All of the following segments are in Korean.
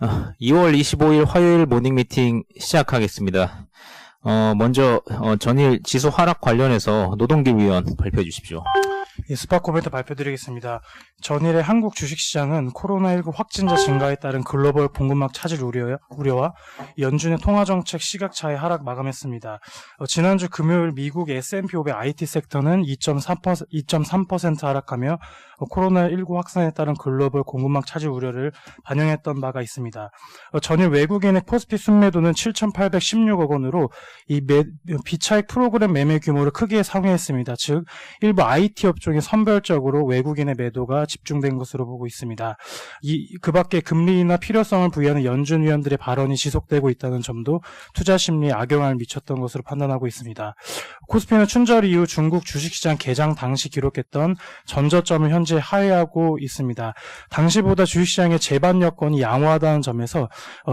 2월 25일 화요일 모닝 미팅 시작하겠습니다. 먼저 전일 지수 하락 관련해서 노동길 위원 발표해 주십시오. 예, 스팟 코멘트 발표드리겠습니다. 전일의 한국 주식시장은 코로나19 확진자 증가에 따른 글로벌 공급망 차질 우려와 연준의 통화정책 시각차의 하락 마감했습니다. 지난주 금요일 미국 S&P 500 IT 섹터는 2.3% 하락하며 코로나19 확산에 따른 글로벌 공급망 차질 우려를 반영했던 바가 있습니다. 전일 외국인의 코스피 순매도는 7,816억 원으로 이 비차익 프로그램 매매 규모를 크게 상회했습니다. 즉 일부 IT 업종에 선별적으로 외국인의 매도가 집중된 것으로 보고 있습니다. 그 밖에 금리 인하 필요성을 부여하는 연준 위원들의 발언이 지속되고 있다는 점도 투자 심리에 악영향을 미쳤던 것으로 판단하고 있습니다. 코스피는 춘절 이후 중국 주식시장 개장 당시 기록했던 전저점을 현재 하회하고 있습니다. 당시보다 주식시장의 재반 여건이 양호하다는 점에서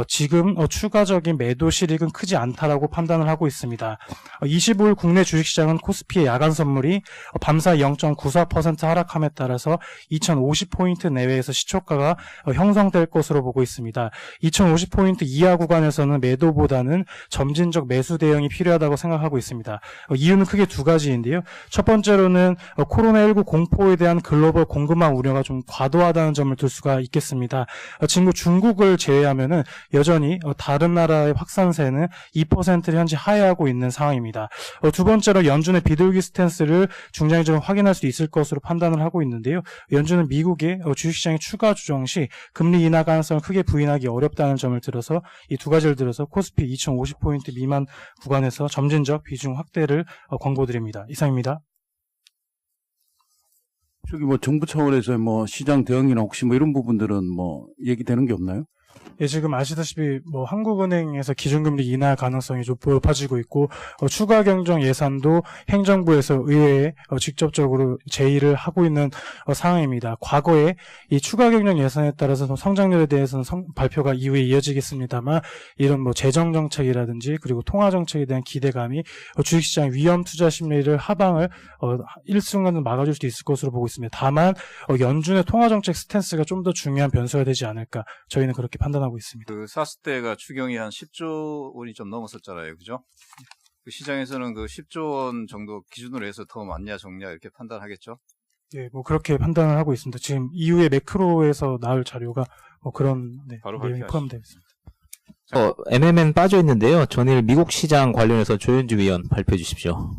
지금 추가적인 매도 실익은 크지 않다라고 판단을 하고 있습니다. 25일 국내 주식시장은 코스피의 야간 선물이 밤사이 0.94% 하락함에 따라서 2050포인트 내외에서 시초가가 형성될 것으로 보고 있습니다. 2050포인트 이하 구간에서는 매도보다는 점진적 매수 대응이 필요하다고 생각하고 있습니다. 이유는 크게 두 가지인데요. 첫 번째로는 코로나19 공포에 대한 글로벌 공급망 우려가 좀 과도하다는 점을 들 수가 있겠습니다. 중국을 제외하면은 여전히 다른 나라의 확산세는 2%를 현재 하회하고 있는 상황입니다. 두 번째로 연준의 비둘기 스탠스를 중장기적으로 확인할 수 있을 것으로 판단을 하고 있는데요. 연준은 미국의 주식시장의 추가 조정 시 금리 인하 가능성을 크게 부인하기 어렵다는 점을 들어서 이 두 가지를 들어서 코스피 2050포인트 미만 구간에서 점진적 비중 확대를 권고드립니다. 이상입니다. 저기 정부 차원에서 시장 대응이나 혹시 이런 부분들은 얘기되는 게 없나요? 예, 지금 아시다시피 한국은행에서 기준금리 인하 가능성이 좀 높아지고 있고 추가 경정 예산도 행정부에서 의회에 직접적으로 제의를 하고 있는 상황입니다. 과거에 이 추가 경정 예산에 따라서 성장률에 대해서는 발표가 이후에 이어지겠습니다만 이런 재정 정책이라든지 그리고 통화 정책에 대한 기대감이 주식시장 위험 투자 심리를 하방을 일순간은 막아줄 수 있을 것으로 보고 있습니다. 다만 연준의 통화 정책 스탠스가 좀 더 중요한 변수가 되지 않을까 저희는 그렇게 판단하고 있습니다. 그 사스 때가 추경이 한 10조 원이 좀 넘었었잖아요. 그죠? 그 시장에서는 그 10조 원 정도 기준으로 해서 더 많냐 적냐 이렇게 판단하겠죠? 예, 그렇게 판단을 하고 있습니다. 지금 이후에 매크로에서 나올 자료가 그런 내용이 포함되어 있습니다. MMN 빠져 있는데요. 전일 미국 시장 관련해서 조현주 위원 발표해 주십시오.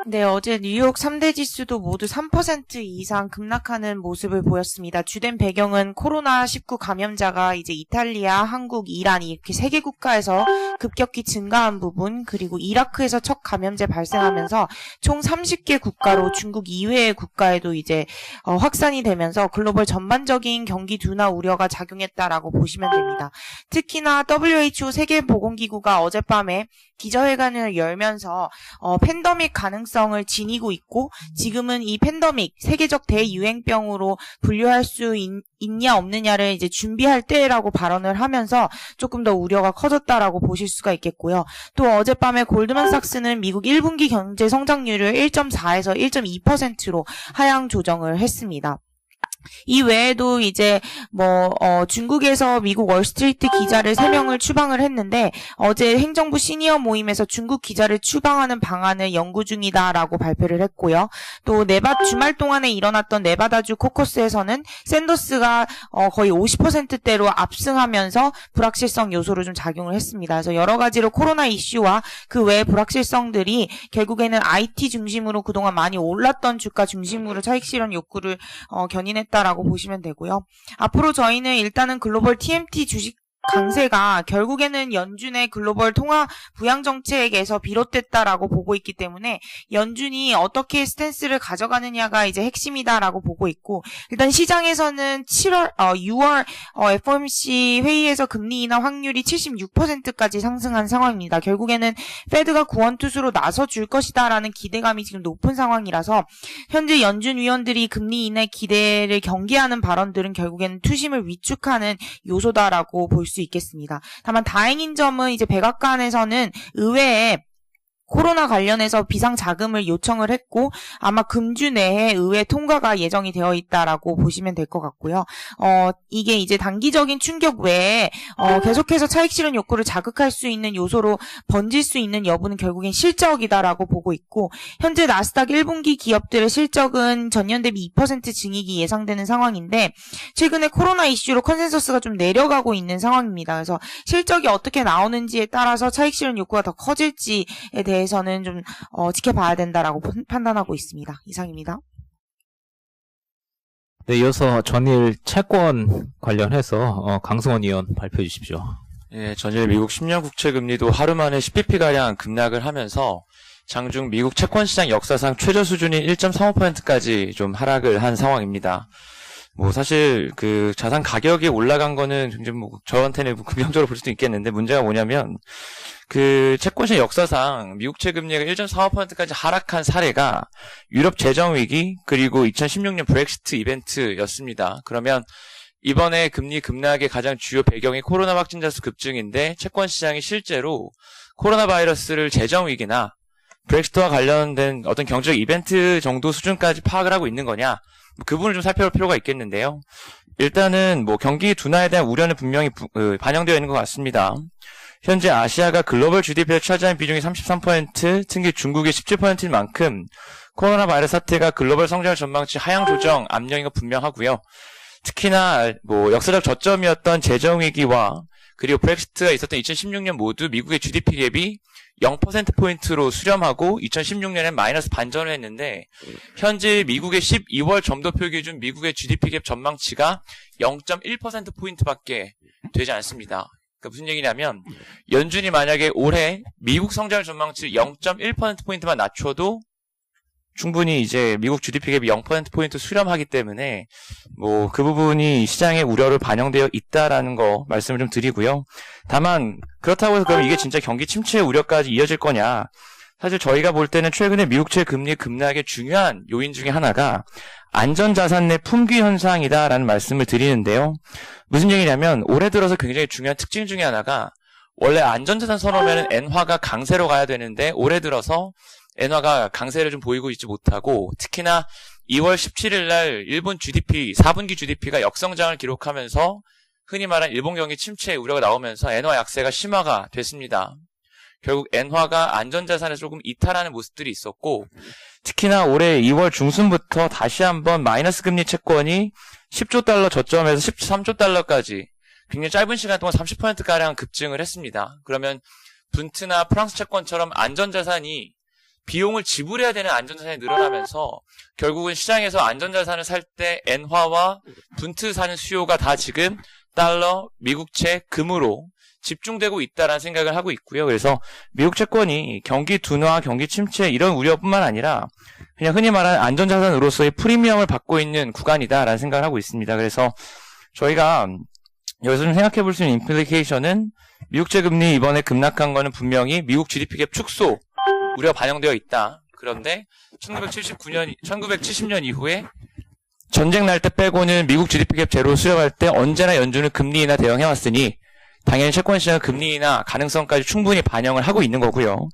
네, 어제 뉴욕 3대 지수도 모두 3% 이상 급락하는 모습을 보였습니다. 주된 배경은 코로나19 감염자가 이제 이탈리아, 한국, 이란 이렇게 3개 국가에서 급격히 증가한 부분, 그리고 이라크에서 첫 감염제 발생하면서 총 30개 국가로 중국 이외의 국가에도 이제 확산이 되면서 글로벌 전반적인 경기 둔화 우려가 작용했다라고 보시면 됩니다. 특히나 WHO 세계보건기구가 어젯밤에 기자회견을 열면서 팬데믹 가능성을 지니고 있고 지금은 이 팬데믹 세계적 대유행병으로 분류할 수 있냐 없느냐를 이제 준비할 때라고 발언을 하면서 조금 더 우려가 커졌다라고 보실 수가 있겠고요. 또 어젯밤에 골드만삭스는 미국 1분기 경제 성장률을 1.4에서 1.2%로 하향 조정을 했습니다. 이 외에도 이제 중국에서 미국 월스트리트 기자를 3명을 추방을 했는데 어제 행정부 시니어 모임에서 중국 기자를 추방하는 방안을 연구 중이다라고 발표를 했고요. 또 주말 동안에 일어났던 네바다주 코커스에서는 샌더스가 거의 50%대로 압승하면서 불확실성 요소로 좀 작용을 했습니다. 그래서 여러 가지로 코로나 이슈와 그 외의 불확실성들이 결국에는 IT 중심으로 그동안 많이 올랐던 주가 중심으로 차익 실현 욕구를 견인했다라고 보시면 되고요. 앞으로 저희는 일단은 글로벌 TMT 주식 강세가 결국에는 연준의 글로벌 통화 부양 정책에서 비롯됐다라고 보고 있기 때문에 연준이 어떻게 스탠스를 가져가느냐가 이제 핵심이다라고 보고 있고 일단 시장에서는 6월 FOMC 회의에서 금리 인하 확률이 76%까지 상승한 상황입니다. 결국에는 페드가 구원투수로 나서줄 것이다라는 기대감이 지금 높은 상황이라서 현재 연준 위원들이 금리 인하 기대를 경계하는 발언들은 결국에는 투심을 위축하는 요소다라고 볼 수 있겠습니다. 다만 다행인 점은 이제 백악관에서는 의회에 코로나 관련해서 비상자금을 요청을 했고 아마 금주 내에 의회 통과가 예정이 되어 있다라고 보시면 될 것 같고요. 이게 이제 단기적인 충격 외에 계속해서 차익 실현 욕구를 자극할 수 있는 요소로 번질 수 있는 여부는 결국엔 실적이다라고 보고 있고 현재 나스닥 1분기 기업들의 실적은 전년 대비 2% 증익이 예상되는 상황인데 최근에 코로나 이슈로 컨센서스가 좀 내려가고 있는 상황입니다. 그래서 실적이 어떻게 나오는지에 따라서 차익 실현 욕구가 더 커질지에 대해서는 좀 지켜봐야 된다라고 판단하고 있습니다. 이상입니다. 네, 이어서 전일 채권 관련해서 강승원 의원 발표해 주십시오. 예, 전일 미국 10년 국채 금리도 하루 만에 10bp가량 급락을 하면서 장중 미국 채권 시장 역사상 최저 수준인 1.35%까지 좀 하락을 한 상황입니다. 뭐 사실 그 자산 가격이 올라간 거는 굉장히 뭐 저한테는 긍정적으로 볼 수도 있겠는데 문제가 뭐냐면 그 채권 시장 역사상 미국채 금리가 1.45%까지 하락한 사례가 유럽 재정 위기 그리고 2016년 브렉시트 이벤트였습니다. 그러면 이번에 금리 급락의 가장 주요 배경이 코로나 확진자 수 급증인데 채권 시장이 실제로 코로나 바이러스를 재정 위기나 브렉시트와 관련된 어떤 경제적 이벤트 정도 수준까지 파악을 하고 있는 거냐? 그 부분을 좀 살펴볼 필요가 있겠는데요. 일단은 뭐 경기 둔화에 대한 우려는 분명히 반영되어 있는 것 같습니다. 현재 아시아가 글로벌 GDP에 차지하는 비중이 33%, 특히 중국이 17%인 만큼 코로나 바이러스 사태가 글로벌 성장을 전망치 하향 조정 압력인 건 분명하고요. 특히나 뭐 역사적 저점이었던 재정 위기와 그리고 브렉시트가 있었던 2016년 모두 미국의 GDP 갭이 0%포인트로 수렴하고 2016년엔 마이너스 반전을 했는데 현재 미국의 12월 점도표 기준 미국의 GDP 갭 전망치가 0.1%포인트밖에 되지 않습니다. 그러니까 무슨 얘기냐면 연준이 만약에 올해 미국 성장 전망치 0.1%포인트만 낮춰도 충분히 이제 미국 GDP 갭이 0%포인트 수렴하기 때문에 뭐 그 부분이 시장의 우려를 반영되어 있다라는 거 말씀을 좀 드리고요. 다만 그렇다고 해서 그럼 이게 진짜 경기 침체 우려까지 이어질 거냐? 사실 저희가 볼 때는 최근에 미국채 금리 급락의 중요한 요인 중에 하나가 안전자산 내 품귀 현상이다라는 말씀을 드리는데요. 무슨 얘기냐면 올해 들어서 굉장히 중요한 특징 중에 하나가 원래 안전자산 선호면은 엔화가 강세로 가야 되는데 올해 들어서 엔화가 강세를 좀 보이고 있지 못하고 특히나 2월 17일 날 일본 GDP, 4분기 GDP가 역성장을 기록하면서 흔히 말하는 일본 경기 침체 우려가 나오면서 엔화 약세가 심화가 됐습니다. 결국 엔화가 안전자산에서 조금 이탈하는 모습들이 있었고 특히나 올해 2월 중순부터 다시 한번 마이너스 금리 채권이 10조 달러 저점에서 13조 달러까지 굉장히 짧은 시간 동안 30%가량 급증을 했습니다. 그러면 분트나 프랑스 채권처럼 안전자산이 비용을 지불해야 되는 안전자산이 늘어나면서 결국은 시장에서 안전자산을 살 때 엔화와 분트 사는 수요가 다 지금 달러, 미국채, 금으로 집중되고 있다라는 생각을 하고 있고요. 그래서 미국 채권이 경기 둔화, 경기 침체 이런 우려뿐만 아니라 그냥 흔히 말하는 안전자산으로서의 프리미엄을 받고 있는 구간이다라는 생각을 하고 있습니다. 그래서 저희가 여기서 좀 생각해 볼 수 있는 임플리케이션은 미국채 금리 이번에 급락한 거는 분명히 미국 GDP 갭 축소 우려가 반영되어 있다. 그런데 1970년 이후에 전쟁 날 때 빼고는 미국 GDP 갭 제로 수렴할 때 언제나 연준은 금리 인하 대응해왔으니 당연히 채권 시장은 금리 인하 가능성까지 충분히 반영을 하고 있는 거고요.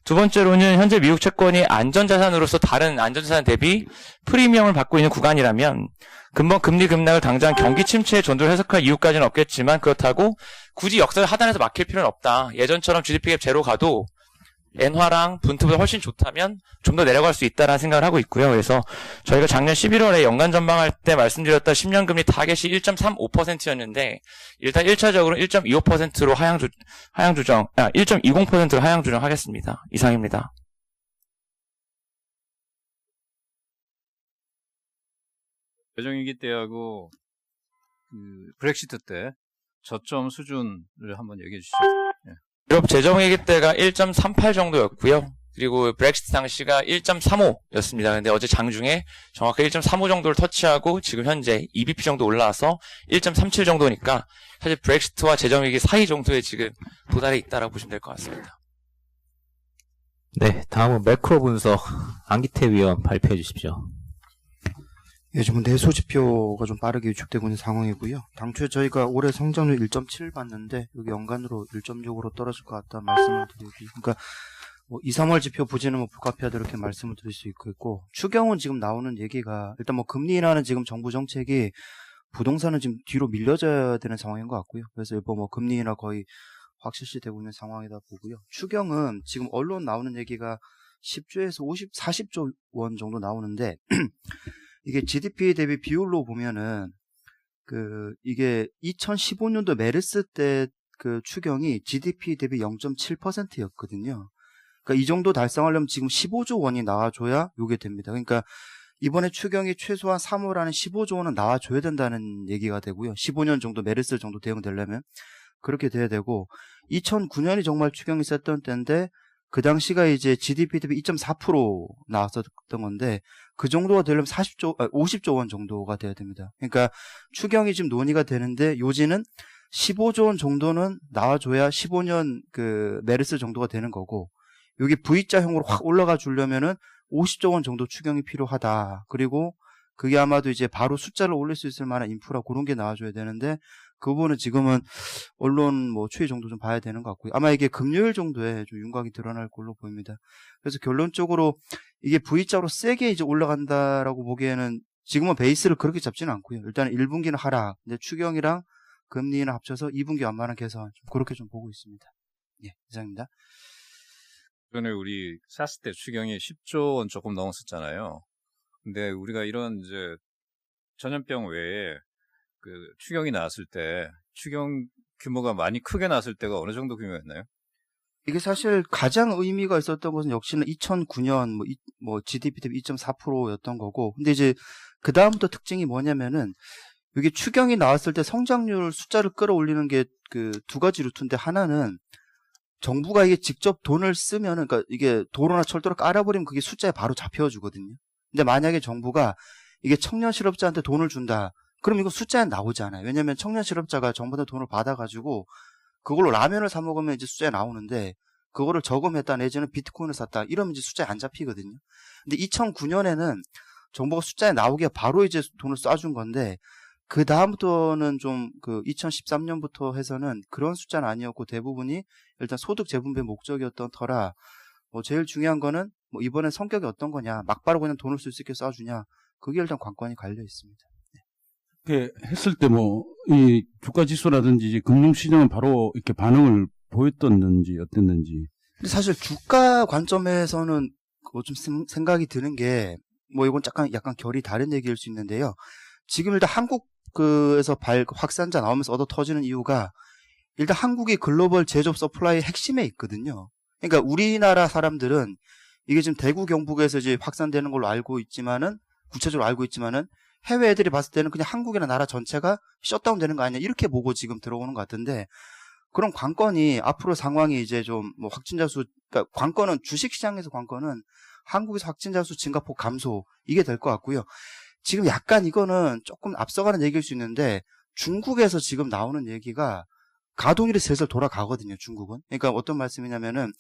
두 번째로는 현재 미국 채권이 안전자산으로서 다른 안전자산 대비 프리미엄을 받고 있는 구간이라면 근본 금리 급락을 당장 경기 침체에 전도를 해석할 이유까지는 없겠지만 그렇다고 굳이 역사를 하단에서 막힐 필요는 없다. 예전처럼 GDP 갭 제로 가도 엔화랑 분트보다 훨씬 좋다면 좀 더 내려갈 수 있다라는 생각을 하고 있고요. 그래서 저희가 작년 11월에 연간 전망할 때 말씀드렸던 10년 금리 타겟이 1.35%였는데 일단 1차적으로 1.25%로 하향 조정, 1.20%로 하향 조정하겠습니다. 이상입니다. 재정위기 때하고 브렉시트 때 저점 수준을 한번 얘기해 주시죠. 예. 유럽 재정위기 때가 1.38 정도였고요. 그리고 브렉시트 당시가 1.35였습니다. 근데 어제 장중에 정확하게 1.35 정도를 터치하고 지금 현재 2bp 정도 올라와서 1.37 정도니까 사실 브렉시트와 재정위기 사이 정도에 지금 도달해 있다라고 보시면 될 것 같습니다. 네, 다음은 매크로 분석 안기태 위원 발표해 주십시오. 요즘은 내수 지표가 좀 빠르게 위축되고 있는 상황이고요. 당초에 저희가 올해 성장률 1.7 봤는데 여기 연간으로 1.6으로 떨어질 것 같다 말씀을 드리고, 그러니까 뭐 2, 3월 지표 보지는 뭐 불가피하다 이렇게 말씀을 드릴 수 있고, 추경은 지금 나오는 얘기가 일단 뭐 금리 인하는 지금 정부 정책이 부동산은 지금 뒤로 밀려져야 되는 상황인 것 같고요. 그래서 일부 뭐 금리 인하 거의 확실시되고 있는 상황이다 보고요. 추경은 지금 언론 나오는 얘기가 10조에서 40조 원 정도 나오는데 이게 GDP 대비 비율로 보면은 이게 2015년도 메르스 때 그 추경이 GDP 대비 0.7%였거든요. 그러니까 이 정도 달성하려면 지금 15조 원이 나와줘야 요게 됩니다. 그러니까 이번에 추경이 최소한 3월 안에 15조 원은 나와줘야 된다는 얘기가 되고요. 15년 정도 메르스 정도 대응되려면 그렇게 돼야 되고, 2009년이 정말 추경이 셌던 때인데 그 당시가 이제 GDP 대비 2.4% 나왔었던 건데 그 정도가 되려면 50조 원 정도가 돼야 됩니다. 그러니까 추경이 지금 논의가 되는데 요지는 15조 원 정도는 나와줘야 15년 그 메르스 정도가 되는 거고, 여기 V자형으로 확 올라가 주려면은 50조 원 정도 추경이 필요하다. 그리고 그게 아마도 이제 바로 숫자를 올릴 수 있을 만한 인프라 그런 게 나와줘야 되는데 그 부분은 지금은 언론 뭐 추이 정도 좀 봐야 되는 것 같고요. 아마 이게 금요일 정도에 좀 윤곽이 드러날 걸로 보입니다. 그래서 결론적으로 이게 V자로 세게 이제 올라간다라고 보기에는 지금은 베이스를 그렇게 잡지는 않고요. 일단 1분기는 하락, 근데 추경이랑 금리는 합쳐서 2분기 완만한 개선, 좀 그렇게 좀 보고 있습니다. 예, 이상입니다. 전에 우리 샀을 때 추경이 10조 원 조금 넘었었잖아요. 근데 우리가 이런 이제 전염병 외에 그 추경이 나왔을 때 추경 규모가 많이 크게 나왔을 때가 어느 정도 규모였나요? 이게 사실 가장 의미가 있었던 것은 역시나 2009년 뭐 GDP 대비 2.4%였던 거고, 근데 이제 그 다음부터 특징이 뭐냐면은 이게 추경이 나왔을 때 성장률 숫자를 끌어올리는 게 그 두 가지 루트인데, 하나는 정부가 이게 직접 돈을 쓰면은, 그러니까 이게 도로나 철도를 깔아버리면 그게 숫자에 바로 잡혀주거든요. 근데 만약에 정부가 이게 청년 실업자한테 돈을 준다, 그럼 이거 숫자에 나오지 않아요. 왜냐면 청년 실업자가 정부한테 돈을 받아가지고 그걸로 라면을 사 먹으면 이제 숫자에 나오는데, 그거를 저금했다 내지는 비트코인을 샀다 이러면 이제 숫자에 안 잡히거든요. 근데 2009년에는 정부가 숫자에 나오게 바로 이제 돈을 쏴준 건데, 그 다음부터는 좀 그 2013년부터 해서는 그런 숫자는 아니었고 대부분이 일단 소득 재분배 목적이었던 터라, 뭐 제일 중요한 거는 뭐 이번에 성격이 어떤 거냐, 막바로 그냥 돈을 쓸 수 있게 쏴주냐, 그게 일단 관건이 갈려 있습니다. 이렇게 했을 때 뭐 이 주가 지수라든지 금융시장은 바로 이렇게 반응을 보였던지 어땠는지. 근데 사실 주가 관점에서는 좀 생각이 드는 게, 뭐 이건 약간 결이 다른 얘기일 수 있는데요. 지금 일단 한국에서 확산자 나오면서 얻어 터지는 이유가, 일단 한국이 글로벌 제조업 서플라이 핵심에 있거든요. 그러니까 우리나라 사람들은 이게 지금 대구 경북에서 이제 확산되는 걸로 알고 있지만은, 구체적으로 알고 있지만은 해외 애들이 봤을 때는 그냥 한국이나 나라 전체가 셧다운 되는 거 아니냐 이렇게 보고 지금 들어오는 것 같은데, 그런 관건이 앞으로 상황이 이제 좀 뭐 확진자 수, 그러니까 관건은 주식시장에서 관건은 한국에서 확진자 수 증가폭 감소, 이게 될 것 같고요. 지금 약간 이거는 조금 앞서가는 얘기일 수 있는데, 중국에서 지금 나오는 얘기가 가동일이 슬슬 돌아가거든요, 중국은. 그러니까 어떤 말씀이냐면은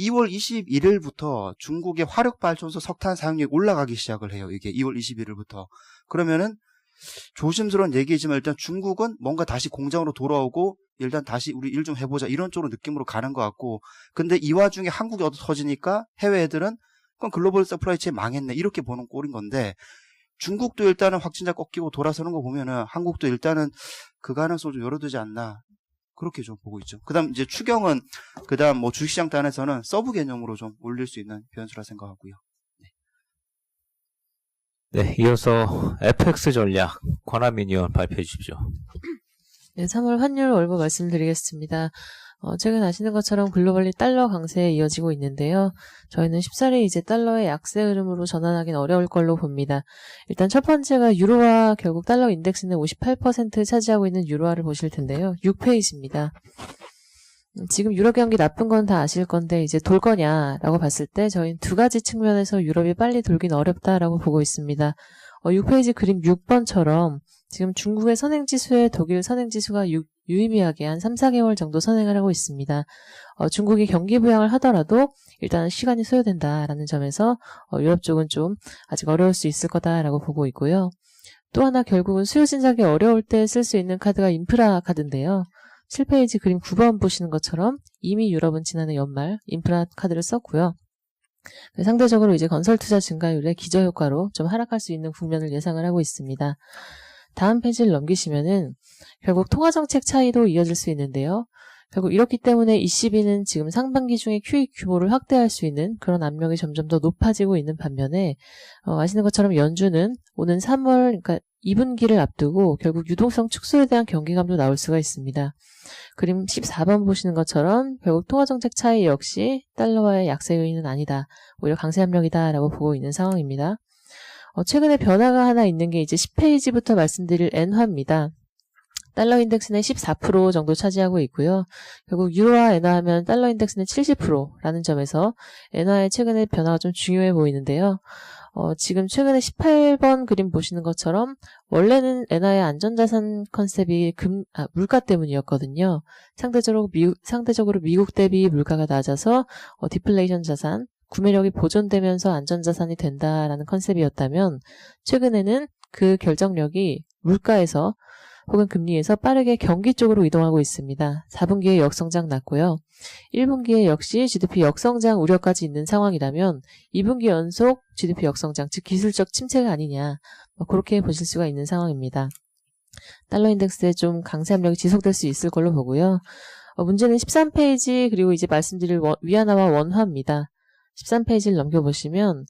2월 21일부터 중국의 화력발전소 석탄 사용량이 올라가기 시작을 해요. 이게 2월 21일부터. 그러면은 조심스러운 얘기지만 일단 중국은 뭔가 다시 공장으로 돌아오고 일단 다시 우리 일 좀 해보자 이런 쪽으로 느낌으로 가는 것 같고, 근데 이 와중에 한국이 얻어 터지니까 해외 애들은 그럼 글로벌 서플라이 체인 망했네 이렇게 보는 꼴인 건데, 중국도 일단은 확진자 꺾이고 돌아서는 거 보면은 한국도 일단은 그 가능성을 좀 열어두지 않나, 그렇게 좀 보고 있죠. 그 다음 이제 추경은 그 다음 뭐 주식시장 단에서는 서브 개념으로 좀 올릴 수 있는 변수라 생각하고요. 네, 이어서 FX 전략 권한민 의원 발표해 주십시오. 네, 3월 환율 월보 말씀드리겠습니다. 최근 아시는 것처럼 글로벌리 달러 강세에 이어지고 있는데요. 저희는 쉽사리 이제 달러의 약세 흐름으로 전환하기는 어려울 걸로 봅니다. 일단 첫 번째가 유로화, 결국 달러 인덱스는 58% 차지하고 있는 유로화를 보실 텐데요. 6페이지입니다. 지금 유럽 경기 나쁜 건 다 아실 건데 이제 돌 거냐라고 봤을 때 저희는 두 가지 측면에서 유럽이 빨리 돌긴 어렵다라고 보고 있습니다. 6페이지 그림 6번처럼 지금 중국의 선행지수에 독일 선행지수가 유의미하게 한 3, 4개월 정도 선행을 하고 있습니다. 중국이 경기 부양을 하더라도 일단은 시간이 소요된다라는 점에서 유럽 쪽은 좀 아직 어려울 수 있을 거다라고 보고 있고요. 또 하나 결국은 수요 진작이 어려울 때 쓸 수 있는 카드가 인프라 카드인데요. 7페이지 그림 9번 보시는 것처럼 이미 유럽은 지난해 연말 인프라 카드를 썼고요. 상대적으로 이제 건설 투자 증가율의 기저효과로 좀 하락할 수 있는 국면을 예상을 하고 있습니다. 다음 페이지를 넘기시면은 결국 통화정책 차이도 이어질 수 있는데요. 결국 이렇기 때문에 ECB는 지금 상반기 중에 QE 규모를 확대할 수 있는 그런 압력이 점점 더 높아지고 있는 반면에 아시는 것처럼 연준은 오는 3월 그러니까 2분기를 앞두고 결국 유동성 축소에 대한 경계감도 나올 수가 있습니다. 그림 14번 보시는 것처럼 결국 통화정책 차이 역시 달러와의 약세 요인은 아니다. 오히려 강세 압력이다 라고 보고 있는 상황입니다. 최근에 변화가 하나 있는 게 이제 10페이지부터 말씀드릴 엔화입니다. 달러 인덱스는 14% 정도 차지하고 있고요. 결국 유로와 엔화 하면 달러 인덱스는 70%라는 점에서 엔화의 최근의 변화가 좀 중요해 보이는데요. 지금 최근에 18번 그림 보시는 것처럼 원래는 엔화의 안전자산 컨셉이 물가 때문이었거든요. 상대적으로 미국 대비 물가가 낮아서 디플레이션 자산, 구매력이 보존되면서 안전자산이 된다라는 컨셉이었다면 최근에는 그 결정력이 물가에서 혹은 금리에서 빠르게 경기 쪽으로 이동하고 있습니다. 4분기에 역성장 났고요. 1분기에 역시 GDP 역성장 우려까지 있는 상황이라면 2분기 연속 GDP 역성장, 즉 기술적 침체가 아니냐 그렇게 보실 수가 있는 상황입니다. 달러 인덱스에 좀 강세 압력이 지속될 수 있을 걸로 보고요. 문제는 13페이지 그리고 이제 말씀드릴 위안화와 원화입니다. 13페이지를 넘겨보시면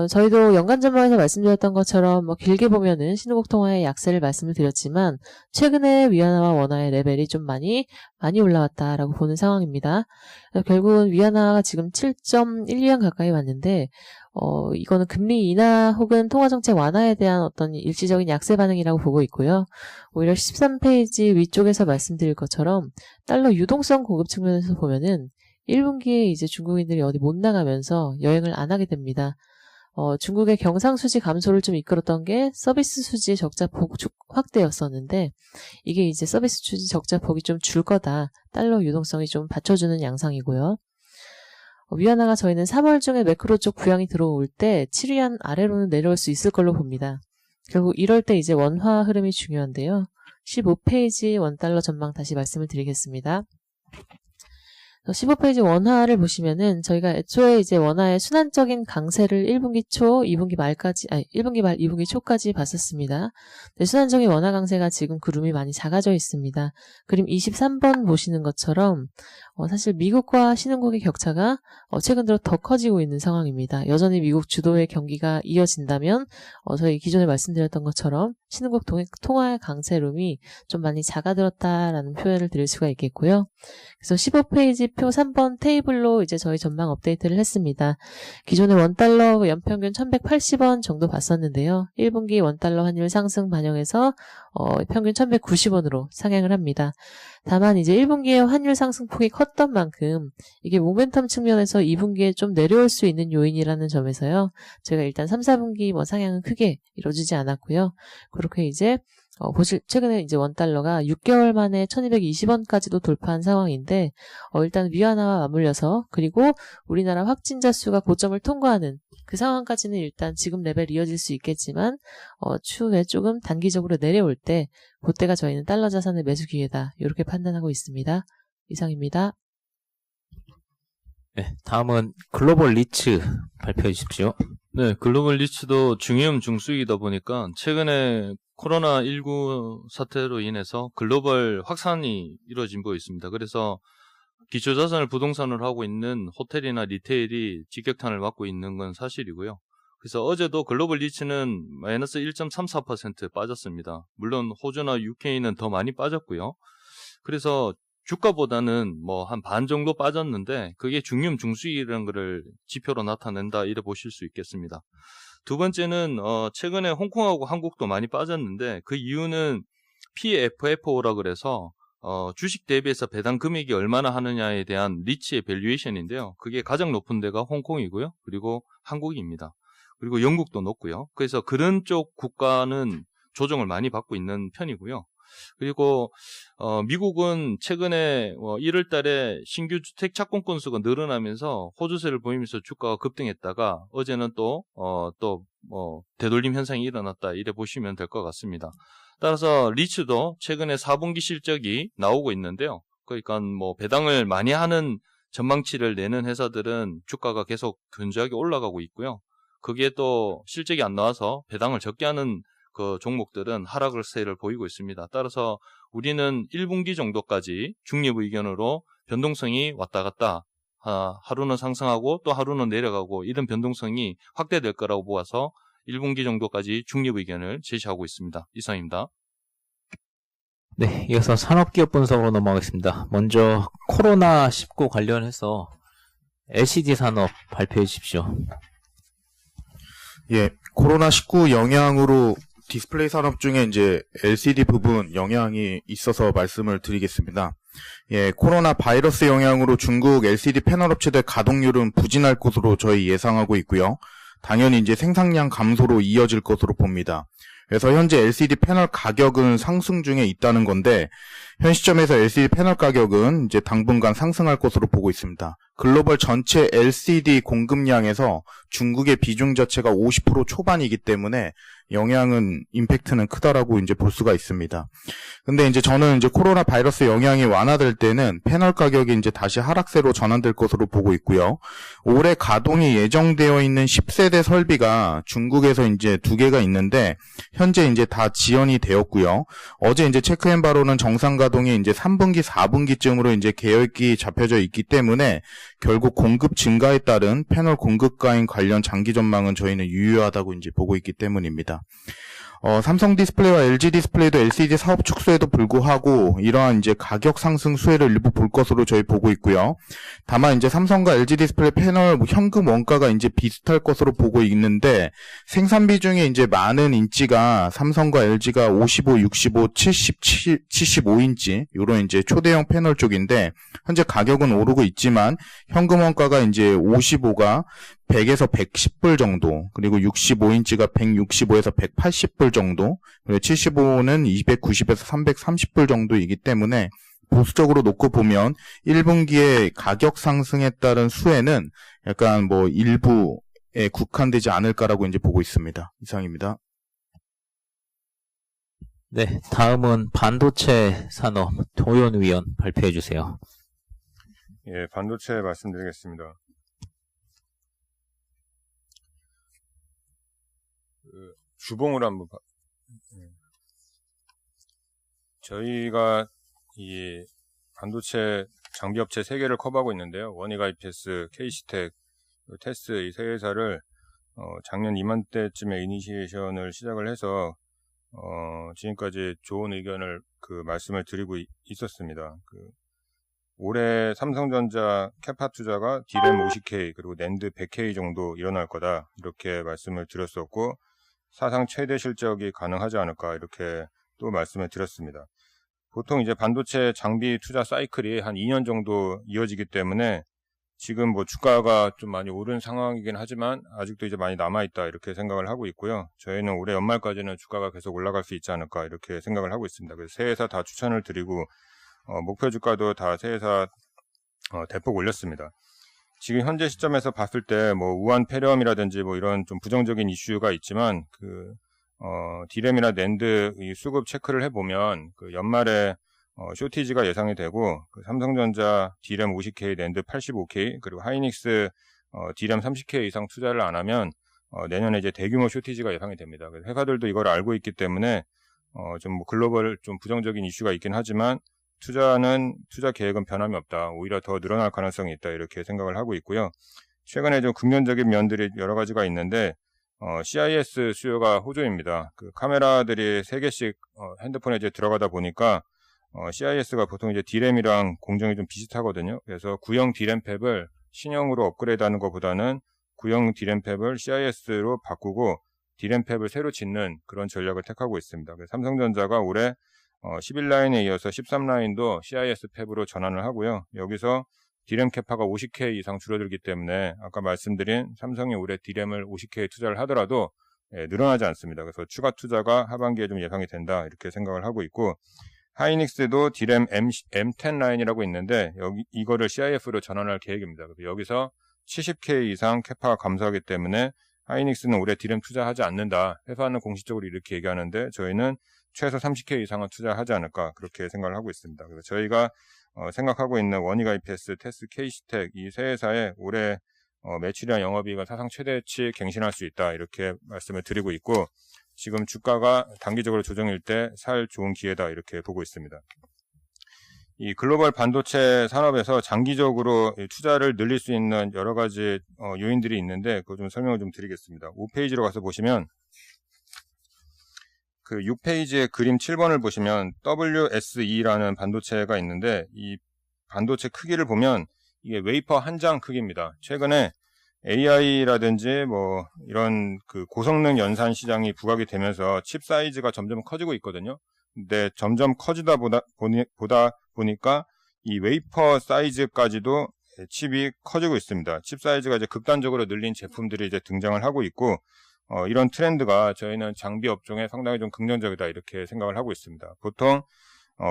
저희도 연간 전망에서 말씀드렸던 것처럼 길게 보면은 신흥국 통화의 약세를 말씀을 드렸지만 최근에 위안화와 원화의 레벨이 좀 많이 올라왔다라고 보는 상황입니다. 결국은 위안화가 지금 7.12원 가까이 왔는데 이거는 금리 인하 혹은 통화정책 완화에 대한 어떤 일시적인 약세 반응이라고 보고 있고요. 오히려 13페이지 위쪽에서 말씀드릴 것처럼 달러 유동성 공급 측면에서 보면은 1분기에 이제 중국인들이 어디 못 나가면서 여행을 안 하게 됩니다. 중국의 경상수지 감소를 좀 이끌었던 게 서비스 수지 적자폭 확대였었는데 이게 이제 서비스 수지 적자폭이 좀 줄 거다. 달러 유동성이 좀 받쳐주는 양상이고요. 위안화가 저희는 3월 중에 매크로 쪽 부양이 들어올 때 7위안 아래로는 내려올 수 있을 걸로 봅니다. 결국 이럴 때 이제 원화 흐름이 중요한데요. 15페이지 원달러 전망 다시 말씀을 드리겠습니다. 15페이지 원화를 보시면은 저희가 애초에 이제 원화의 순환적인 강세를 1분기 초, 2분기 말까지, 1분기 말, 2분기 초까지 봤었습니다. 네, 순환적인 원화 강세가 지금 구름이 많이 작아져 있습니다. 그림 23번 보시는 것처럼 사실 미국과 신흥국의 격차가 최근 들어 더 커지고 있는 상황입니다. 여전히 미국 주도의 경기가 이어진다면 저희 기존에 말씀드렸던 것처럼 신흥국 통화의 강세룸이 좀 많이 작아들었다라는 표현을 드릴 수가 있겠고요. 그래서 15페이지 표 3번 테이블로 이제 저희 전망 업데이트를 했습니다. 기존의 원달러 연평균 1180원 정도 봤었는데요. 1분기 원달러 환율 상승 반영해서 평균 1190원으로 상향을 합니다. 다만 이제 1분기에 환율 상승폭이 컸던 만큼 이게 모멘텀 측면에서 2분기에 좀 내려올 수 있는 요인이라는 점에서요. 제가 일단 3, 4분기 상향은 크게 이루어지지 않았고요. 그렇게 이제 최근에 이제 원달러가 6개월 만에 1220원까지도 돌파한 상황인데, 일단 위안화와 맞물려서, 그리고 우리나라 확진자 수가 고점을 통과하는 그 상황까지는 일단 지금 레벨 이어질 수 있겠지만, 추후에 조금 단기적으로 내려올 때, 그때가 저희는 달러 자산의 매수 기회다. 이렇게 판단하고 있습니다. 이상입니다. 네, 다음은 글로벌 리츠 발표해 주십시오. 네, 글로벌 리츠도 중위험 중수이다 보니까 최근에 코로나19 사태로 인해서 글로벌 확산이 이루어진 바 있습니다. 그래서 기초자산을 부동산으로 하고 있는 호텔이나 리테일이 직격탄을 맞고 있는 건 사실이고요. 그래서 어제도 글로벌 리츠는 마이너스 1.34% 빠졌습니다. 물론 호주나 UK는 더 많이 빠졌고요. 그래서 주가보다는 한 반 정도 빠졌는데 그게 중위험 중수익이라는 것을 지표로 나타낸다 이래 보실 수 있겠습니다. 두 번째는 최근에 홍콩하고 한국도 많이 빠졌는데 그 이유는 PFFO라 그래서 주식 대비해서 배당 금액이 얼마나 하느냐에 대한 리츠의 밸류에이션인데요. 그게 가장 높은 데가 홍콩이고요. 그리고 한국입니다. 그리고 영국도 높고요. 그래서 그런 쪽 국가는 조정을 많이 받고 있는 편이고요. 그리고 미국은 최근에 1월 달에 신규 주택 착공 건수가 늘어나면서 호주세를 보이면서 주가가 급등했다가 어제는 또 되돌림 현상이 일어났다 이래 보시면 될 것 같습니다. 따라서 리츠도 최근에 4분기 실적이 나오고 있는데요. 그러니까 뭐 배당을 많이 하는 전망치를 내는 회사들은 주가가 계속 견조하게 올라가고 있고요. 그게 또 실적이 안 나와서 배당을 적게 하는 그 종목들은 하락세를 보이고 있습니다. 따라서 우리는 1분기 정도까지 중립 의견으로 변동성이 왔다 갔다 하루는 상승하고 또 하루는 내려가고 이런 변동성이 확대될 거라고 보아서 1분기 정도까지 중립 의견을 제시하고 있습니다. 이상입니다. 네, 이어서 산업기업 분석으로 넘어가겠습니다. 먼저 코로나19 관련해서 LCD 산업 발표해 주십시오. 예, 코로나19 영향으로 디스플레이 산업 중에 이제 LCD 부분 영향이 있어서 말씀을 드리겠습니다. 예, 코로나 바이러스 영향으로 중국 LCD 패널 업체들 가동률은 부진할 것으로 저희 예상하고 있고요. 당연히 이제 생산량 감소로 이어질 것으로 봅니다. 그래서 현재 LCD 패널 가격은 상승 중에 있다는 건데 현 시점에서 LCD 패널 가격은 이제 당분간 상승할 것으로 보고 있습니다. 글로벌 전체 LCD 공급량에서 중국의 비중 자체가 50% 초반이기 때문에 영향은 임팩트는 크다라고 이제 볼 수가 있습니다. 근데 이제 저는 이제 코로나 바이러스 영향이 완화될 때는 패널 가격이 이제 다시 하락세로 전환될 것으로 보고 있고요. 올해 가동이 예정되어 있는 10세대 설비가 중국에서 이제 2개가 있는데 현재 이제 다 지연이 되었고요. 어제 이제 체크한 바로는 정상 가동이 이제 3분기, 4분기쯤으로 이제 계획이 잡혀져 있기 때문에 결국 공급 증가에 따른 패널 공급과인 관련 장기 전망은 저희는 유효하다고 이제 보고 있기 때문입니다. 삼성 디스플레이와 LG 디스플레이도 LCD 사업 축소에도 불구하고 이러한 이제 가격 상승 수혜를 일부 볼 것으로 저희 보고 있고요. 다만 이제 삼성과 LG 디스플레이 패널 현금 원가가 이제 비슷할 것으로 보고 있는데 생산비 중에 이제 많은 인치가 삼성과 LG가 55, 65, 77, 75인치 요런 이제 초대형 패널 쪽인데 현재 가격은 오르고 있지만 현금 원가가 이제 55가 100에서 110불 정도, 그리고 65인치가 165에서 180불 정도, 그리고 75는 290에서 330불 정도이기 때문에 보수적으로 놓고 보면 1분기에 가격 상승에 따른 수혜는 약간 뭐 일부에 국한되지 않을까라고 이제 보고 있습니다. 이상입니다. 네, 다음은 반도체 산업 도현 위원 발표해 주세요. 예, 반도체 말씀드리겠습니다. 주봉을 한번 저희가 이 반도체 장비업체 3개를 커버하고 있는데요. 원익 IPS, KC텍, 테스 이 3회사를 작년 이맘때쯤에 이니시에이션을 시작을 해서 지금까지 좋은 의견을 말씀을 드리고 있었습니다. 올해 삼성전자 캐파 투자가 DRAM 50K 그리고 낸드 100K 정도 일어날 거다 이렇게 말씀을 드렸었고 사상 최대 실적이 가능하지 않을까 이렇게 또 말씀을 드렸습니다. 보통 이제 반도체 장비 투자 사이클이 한 2년 정도 이어지기 때문에 지금 뭐 주가가 좀 많이 오른 상황이긴 하지만 아직도 이제 많이 남아있다 이렇게 생각을 하고 있고요. 저희는 올해 연말까지는 주가가 계속 올라갈 수 있지 않을까 이렇게 생각을 하고 있습니다. 그래서 세 회사 다 추천을 드리고 목표 주가도 다 세 회사 대폭 올렸습니다. 지금 현재 시점에서 봤을 때 뭐 우한 폐렴이라든지 뭐 이런 좀 부정적인 이슈가 있지만 디램이나 낸드 이 수급 체크를 해보면 연말에 쇼티지가 예상이 되고 삼성전자 디램 50K, 낸드 85K 그리고 하이닉스 디램 30K 이상 투자를 안 하면 내년에 이제 대규모 쇼티지가 예상이 됩니다. 그래서 회사들도 이걸 알고 있기 때문에 좀 뭐 글로벌 좀 부정적인 이슈가 있긴 하지만 투자 계획은 변함이 없다. 오히려 더 늘어날 가능성이 있다. 이렇게 생각을 하고 있고요. 최근에 좀 긍정적인 면들이 여러 가지가 있는데, CIS 수요가 호조입니다. 카메라들이 3개씩 핸드폰에 이제 들어가다 보니까, CIS가 보통 이제 D램이랑 공정이 좀 비슷하거든요. 그래서 구형 D램 팹을 신형으로 업그레이드 하는 것보다는 구형 D램 팹을 CIS로 바꾸고 D램 팹을 새로 짓는 그런 전략을 택하고 있습니다. 그래서 삼성전자가 올해 11라인에 이어서 13라인도 CIS 팹으로 전환을 하고요. 여기서 D램 캐파가 50K 이상 줄어들기 때문에 아까 말씀드린 삼성이 올해 D램을 50K 투자를 하더라도 늘어나지 않습니다. 그래서 추가 투자가 하반기에 좀 예상이 된다 이렇게 생각을 하고 있고 하이닉스도 D램 M10 라인이라고 있는데 이거를 CIF로 전환할 계획입니다. 그래서 여기서 70K 이상 캐파가 감소하기 때문에 하이닉스는 올해 D램 투자하지 않는다. 회사는 공식적으로 이렇게 얘기하는데 저희는 최소 30K 이상은 투자하지 않을까 그렇게 생각을 하고 있습니다. 그래서 저희가 생각하고 있는 원익 IPS, 테스, KC텍 이 세 회사의 올해 매출이나 영업이익은 사상 최대치 갱신할 수 있다 이렇게 말씀을 드리고 있고 지금 주가가 단기적으로 조정일 때 살 좋은 기회다 이렇게 보고 있습니다. 이 글로벌 반도체 산업에서 장기적으로 투자를 늘릴 수 있는 여러 가지 요인들이 있는데 그거 좀 설명을 좀 드리겠습니다. 5페이지로 가서 보시면 그 6페이지의 그림 7번을 보시면 WSE라는 반도체가 있는데 이 반도체 크기를 보면 이게 웨이퍼 한 장 크기입니다. 최근에 AI라든지 뭐 이런 그 고성능 연산 시장이 부각이 되면서 칩 사이즈가 점점 커지고 있거든요. 근데 점점 커지다 보니까 이 웨이퍼 사이즈까지도 칩이 커지고 있습니다. 칩 사이즈가 이제 극단적으로 늘린 제품들이 이제 등장을 하고 있고 이런 트렌드가 저희는 장비 업종에 상당히 좀 긍정적이다 이렇게 생각을 하고 있습니다. 보통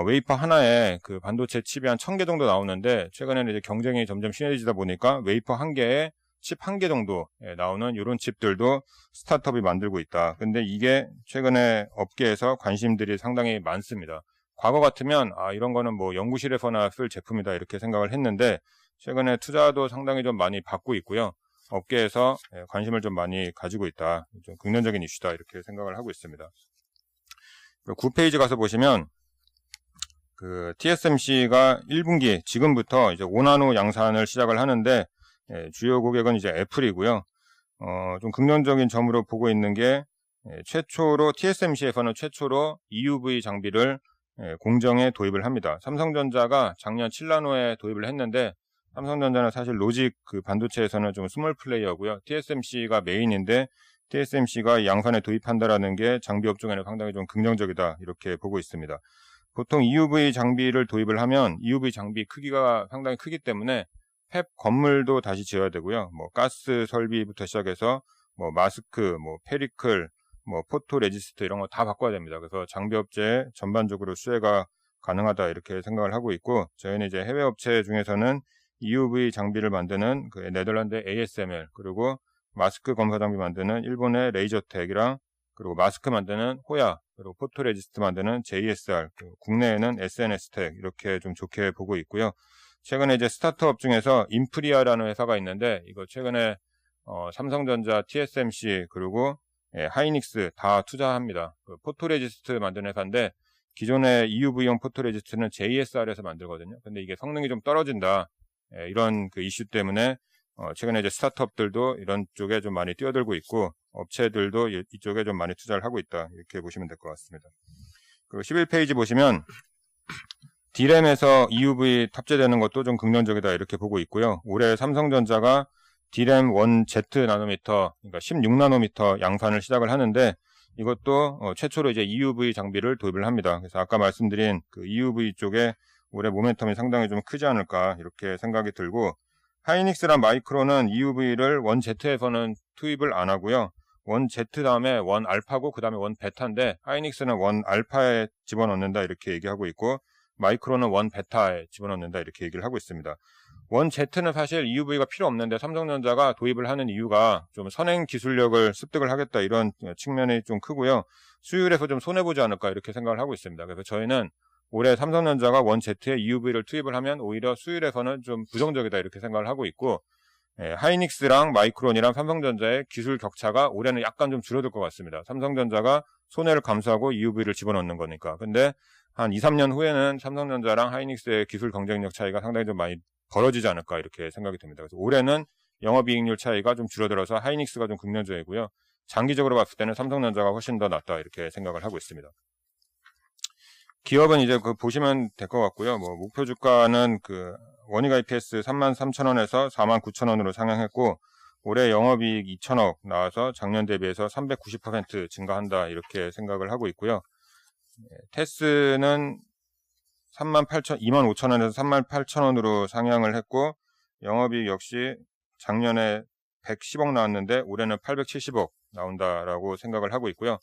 웨이퍼 하나에 그 반도체 칩이 한 1000개 정도 나오는데 최근에는 이제 경쟁이 점점 심해지다 보니까 웨이퍼 한 개에 칩 한 개 정도 나오는 이런 칩들도 스타트업이 만들고 있다. 근데 이게 최근에 업계에서 관심들이 상당히 많습니다. 과거 같으면 이런 거는 뭐 연구실에서나 쓸 제품이다 이렇게 생각을 했는데 최근에 투자도 상당히 좀 많이 받고 있고요. 업계에서 관심을 좀 많이 가지고 있다. 좀 긍정적인 이슈다 이렇게 생각을 하고 있습니다. 9페이지 가서 보시면 그 TSMC가 1분기 지금부터 이제 5나노 양산을 시작을 하는데 주요 고객은 이제 애플이고요. 좀 긍정적인 점으로 보고 있는 게 최초로 TSMC에서는 최초로 EUV 장비를 공정에 도입을 합니다. 삼성전자가 작년 7나노에 도입을 했는데 삼성전자는 사실 로직 그 반도체에서는 좀 스몰 플레이어고요. TSMC가 메인인데 TSMC가 양산에 도입한다라는 게 장비 업종에는 상당히 좀 긍정적이다 이렇게 보고 있습니다. 보통 EUV 장비를 도입을 하면 EUV 장비 크기가 상당히 크기 때문에 팹 건물도 다시 지어야 되고요. 뭐 가스 설비부터 시작해서 뭐 마스크, 뭐 페리클, 뭐 포토 레지스트 이런 거 다 바꿔야 됩니다. 그래서 장비 업체에 전반적으로 수혜가 가능하다 이렇게 생각을 하고 있고 저희는 이제 해외 업체 중에서는 EUV 장비를 만드는 그 네덜란드 ASML 그리고 마스크 검사 장비 만드는 일본의 레이저텍이랑 그리고 마스크 만드는 호야 그리고 포토 레지스트 만드는 JSR 국내에는 SNS텍 이렇게 좀 좋게 보고 있고요. 최근에 이제 스타트업 중에서 인프리아라는 회사가 있는데 이거 최근에 삼성전자, TSMC 그리고 하이닉스 다 투자합니다. 그 포토레지스트 만드는 회사인데 기존의 EUV용 포토레지스트는 JSR에서 만들거든요. 근데 이게 성능이 좀 떨어진다. 이런 그 이슈 때문에 최근에 이제 스타트업들도 이런 쪽에 좀 많이 뛰어들고 있고 업체들도 이쪽에 좀 많이 투자를 하고 있다. 이렇게 보시면 될 것 같습니다. 그리고 11페이지 보시면 D램에서 EUV 탑재되는 것도 좀 긍정적이다 이렇게 보고 있고요. 올해 삼성전자가 D램 1Z 나노미터, 그러니까 16나노미터 양산을 시작을 하는데 이것도 최초로 이제 EUV 장비를 도입을 합니다. 그래서 아까 말씀드린 그 EUV 쪽에 올해 모멘텀이 상당히 좀 크지 않을까 이렇게 생각이 들고 하이닉스랑 마이크론은 EUV를 1Z에서는 투입을 안 하고요. 1Z 다음에 1알파고 그 다음에 1베타인데 하이닉스는 1알파에 집어넣는다 이렇게 얘기하고 있고 마이크론은 1베타에 집어넣는다 이렇게 얘기를 하고 있습니다. 1Z는 사실 EUV가 필요 없는데 삼성전자가 도입을 하는 이유가 좀 선행 기술력을 습득을 하겠다 이런 측면이 좀 크고요. 수율에서 좀 손해보지 않을까 이렇게 생각을 하고 있습니다. 그래서 저희는 올해 삼성전자가 1Z에 EUV를 투입을 하면 오히려 수율에서는 좀 부정적이다 이렇게 생각을 하고 있고 하이닉스랑 마이크론이랑 삼성전자의 기술 격차가 올해는 약간 좀 줄어들 것 같습니다. 삼성전자가 손해를 감수하고 EUV를 집어넣는 거니까. 근데 한 2, 3년 후에는 삼성전자랑 하이닉스의 기술 경쟁력 차이가 상당히 좀 많이 벌어지지 않을까 이렇게 생각이 듭니다. 그래서 올해는 영업이익률 차이가 좀 줄어들어서 하이닉스가 좀 긍정적이고요. 장기적으로 봤을 때는 삼성전자가 훨씬 더 낫다 이렇게 생각을 하고 있습니다. 기업은 이제 그 보시면 될 것 같고요. 뭐 목표 주가는 그 원익 IPS 33,000원에서 49,000원으로 상향했고 올해 영업이익 2,000억 나와서 작년 대비해서 390% 증가한다 이렇게 생각을 하고 있고요. 테스는 25,000원에서 38,000원으로 상향을 했고 영업이익 역시 작년에 110억 나왔는데 올해는 870억 나온다라고 생각을 하고 있고요.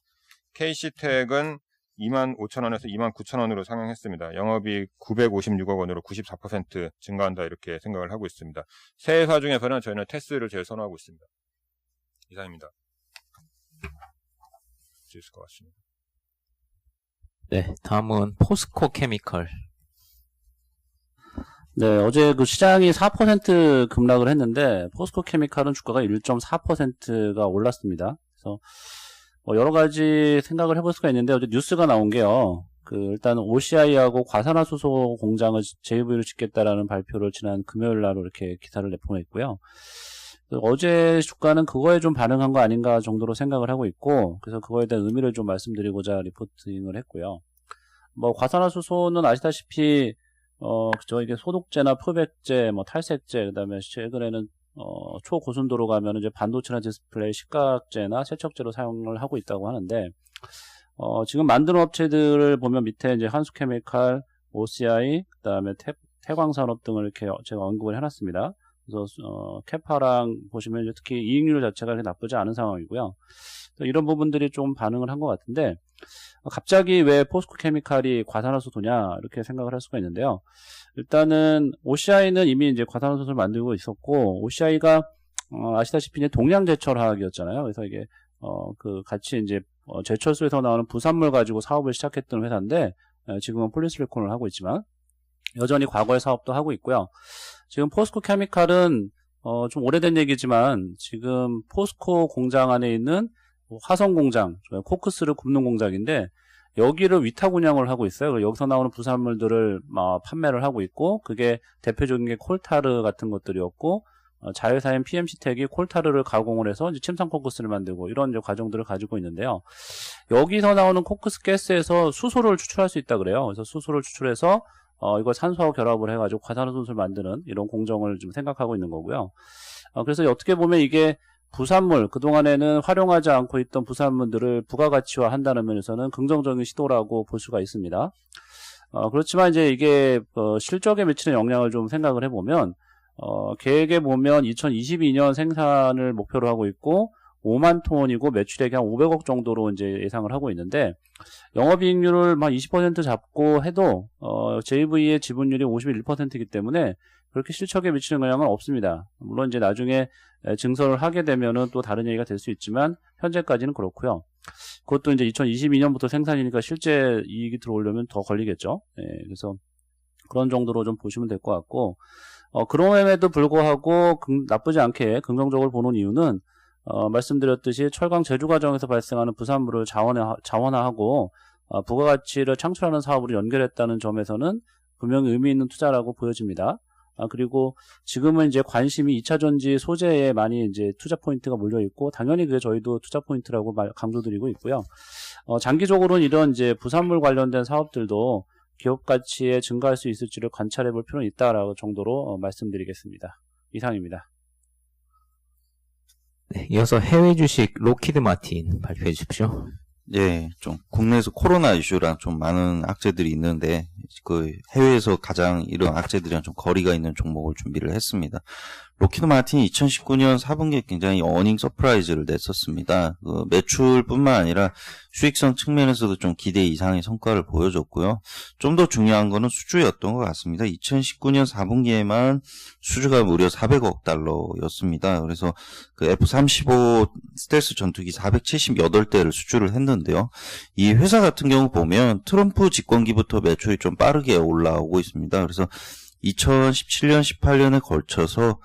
KC텍은 25,000원에서 29,000원으로 상향했습니다. 영업이익 956억 원으로 94% 증가한다 이렇게 생각을 하고 있습니다. 세 회사 중에서는 저희는 테스를 제일 선호하고 있습니다. 이상입니다. 수 있을 것 같습니다. 네, 다음은 포스코 케미컬. 네, 어제 그 시장이 4% 급락을 했는데 포스코 케미칼은 주가가 1.4%가 올랐습니다. 그래서 여러 가지 생각을 해볼 수가 있는데 어제 뉴스가 나온 게요. 일단 OCI하고 과산화수소 공장을 JV를 짓겠다라는 발표를 지난 금요일 날 이렇게 기사를 내보냈고요. 어제 주가는 그거에 좀 반응한 거 아닌가 정도로 생각을 하고 있고, 그래서 그거에 대한 의미를 좀 말씀드리고자 리포팅을 했고요. 과산화수소는 아시다시피 그죠. 이게 소독제나 표백제, 탈색제, 그 다음에 최근에는, 초고순도로 가면 이제 반도체나 디스플레이, 식각제나 세척제로 사용을 하고 있다고 하는데, 지금 만드는 업체들을 보면 밑에 이제 한수케미칼, OCI, 그 다음에 태광산업 등을 이렇게 제가 언급을 해놨습니다. 그래서, 캐파랑 보시면 이제 특히 이익률 자체가 그렇게 나쁘지 않은 상황이고요. 이런 부분들이 좀 반응을 한 것 같은데, 갑자기 왜 포스코 케미칼이 과산화수소냐 이렇게 생각을 할 수가 있는데요. 일단은 OCI는 이미 이제 과산화수소를 만들고 있었고, OCI가 아시다시피 이제 동양 제철화학이었잖아요. 그래서 이게 같이 이제 제철소에서 나오는 부산물 가지고 사업을 시작했던 회사인데, 지금은 폴리실리콘을 하고 있지만 여전히 과거의 사업도 하고 있고요. 지금 포스코 케미칼은 좀 오래된 얘기지만 지금 포스코 공장 안에 있는 화성 공장, 코크스를 굽는 공장인데 여기를 위탁 운영을 하고 있어요. 여기서 나오는 부산물들을 판매를 하고 있고, 그게 대표적인 게 콜타르 같은 것들이었고, 자회사인 PMC텍이 콜타르를 가공을 해서 이제 침상 코크스를 만들고 이런 이제 과정들을 가지고 있는데요. 여기서 나오는 코크스 가스에서 수소를 추출할 수 있다 그래요. 그래서 수소를 추출해서 이걸 산소하고 결합을 해가지고 과산화수소를 만드는 이런 공정을 좀 생각하고 있는 거고요. 그래서 어떻게 보면 이게 부산물, 그동안에는 활용하지 않고 있던 부산물들을 부가가치화 한다는 면에서는 긍정적인 시도라고 볼 수가 있습니다. 그렇지만 이제 이게 실적에 미치는 영향을 좀 생각을 해보면, 계획에 보면 2022년 생산을 목표로 하고 있고 5만 톤이고 매출액이 한 500억 정도로 이제 예상을 하고 있는데, 영업이익률을 20% 잡고 해도 JV의 지분율이 51%이기 때문에 그렇게 실적에 미치는 영향은 없습니다. 물론 이제 나중에 증설을 하게 되면은 또 다른 얘기가 될 수 있지만 현재까지는 그렇고요. 그것도 이제 2022년부터 생산이니까 실제 이익이 들어오려면 더 걸리겠죠. 그래서 그런 정도로 좀 보시면 될 것 같고, 그럼에도 불구하고 나쁘지 않게 긍정적으로 보는 이유는 말씀드렸듯이 철강 제조 과정에서 발생하는 부산물을 자원화하고 부가가치를 창출하는 사업으로 연결했다는 점에서는 분명히 의미 있는 투자라고 보여집니다. 그리고 지금은 이제 관심이 2차 전지 소재에 많이 이제 투자 포인트가 몰려 있고, 당연히 그게 저희도 투자 포인트라고 강조드리고 있고요. 장기적으로는 이런 이제 부산물 관련된 사업들도 기업 가치에 증가할 수 있을지를 관찰해 볼 필요는 있다라고 정도로 말씀드리겠습니다. 이상입니다. 네, 이어서 해외 주식 로키드 마틴 발표해 주십시오. 예, 좀 국내에서 코로나 이슈랑 좀 많은 악재들이 있는데 해외에서 가장 이런 악재들이랑 좀 거리가 있는 종목을 준비를 했습니다. 로키드 마틴이 2019년 4분기에 굉장히 어닝 서프라이즈를 냈었습니다. 매출뿐만 아니라 수익성 측면에서도 좀 기대 이상의 성과를 보여줬고요. 좀 더 중요한 거는 수주였던 것 같습니다. 2019년 4분기에만 수주가 무려 400억 달러였습니다. 그래서 F-35 스텔스 전투기 478대를 수주를 했는데요. 이 회사 같은 경우 보면 트럼프 집권기부터 매출이 좀 빠르게 올라오고 있습니다. 그래서 2017년, 18년에 걸쳐서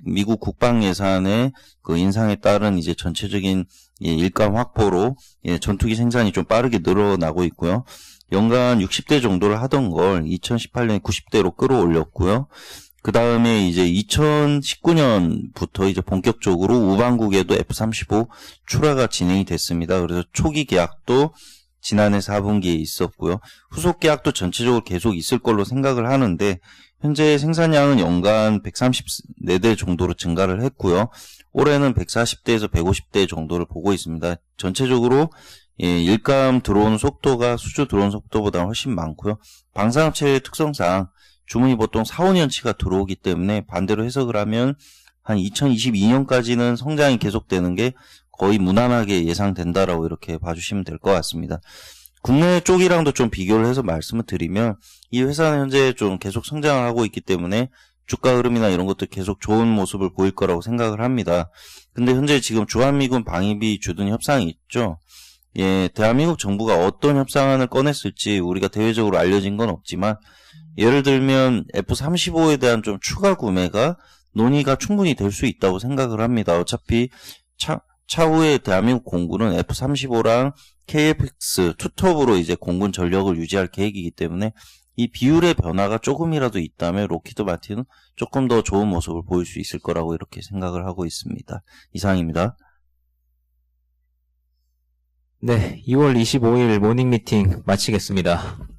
미국 국방 예산의 인상에 따른 이제 전체적인 일감 확보로 전투기 생산이 좀 빠르게 늘어나고 있고요. 연간 60대 정도를 하던 걸 2018년에 90대로 끌어올렸고요. 그 다음에 이제 2019년부터 이제 본격적으로 우방국에도 F-35 출하가 진행이 됐습니다. 그래서 초기 계약도 지난해 4분기에 있었고요. 후속 계약도 전체적으로 계속 있을 걸로 생각을 하는데, 현재 생산량은 연간 134대 정도로 증가를 했고요. 올해는 140대에서 150대 정도를 보고 있습니다. 전체적으로 일감 들어오는 속도가 수주 들어오는 속도보다 훨씬 많고요. 방산업체의 특성상 주문이 보통 4, 5년치가 들어오기 때문에 반대로 해석을 하면 한 2022년까지는 성장이 계속되는 게 거의 무난하게 예상된다라고 이렇게 봐주시면 될 것 같습니다. 국내 쪽이랑도 좀 비교를 해서 말씀을 드리면 이 회사는 현재 좀 계속 성장을 하고 있기 때문에 주가 흐름이나 이런 것도 계속 좋은 모습을 보일 거라고 생각을 합니다. 근데 현재 지금 주한미군 방위비 주둔 협상이 있죠. 예, 대한민국 정부가 어떤 협상안을 꺼냈을지 우리가 대외적으로 알려진 건 없지만, 예를 들면 F-35에 대한 좀 추가 구매가 논의가 충분히 될 수 있다고 생각을 합니다. 어차피 차후에 대한민국 공군은 F-35랑 KF-X 투톱으로 이제 공군 전력을 유지할 계획이기 때문에 이 비율의 변화가 조금이라도 있다면 로키드 마틴은 조금 더 좋은 모습을 보일 수 있을 거라고 이렇게 생각을 하고 있습니다. 이상입니다. 네, 2월 25일 모닝 미팅 마치겠습니다.